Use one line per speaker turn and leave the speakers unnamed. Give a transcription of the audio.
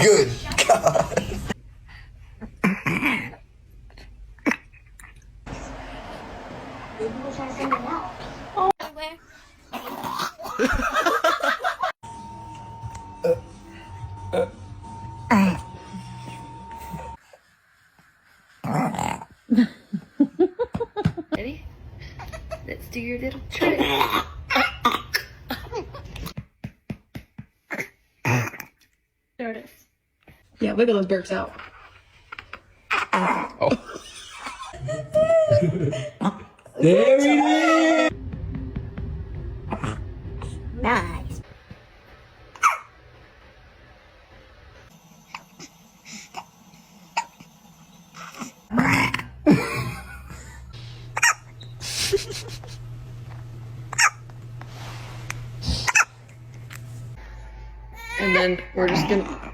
Good God.
Ready? Let's do your little trick. There it is. Yeah, wiggle those burps out.
Oh. There it is.
Nice.
And then we're just gonna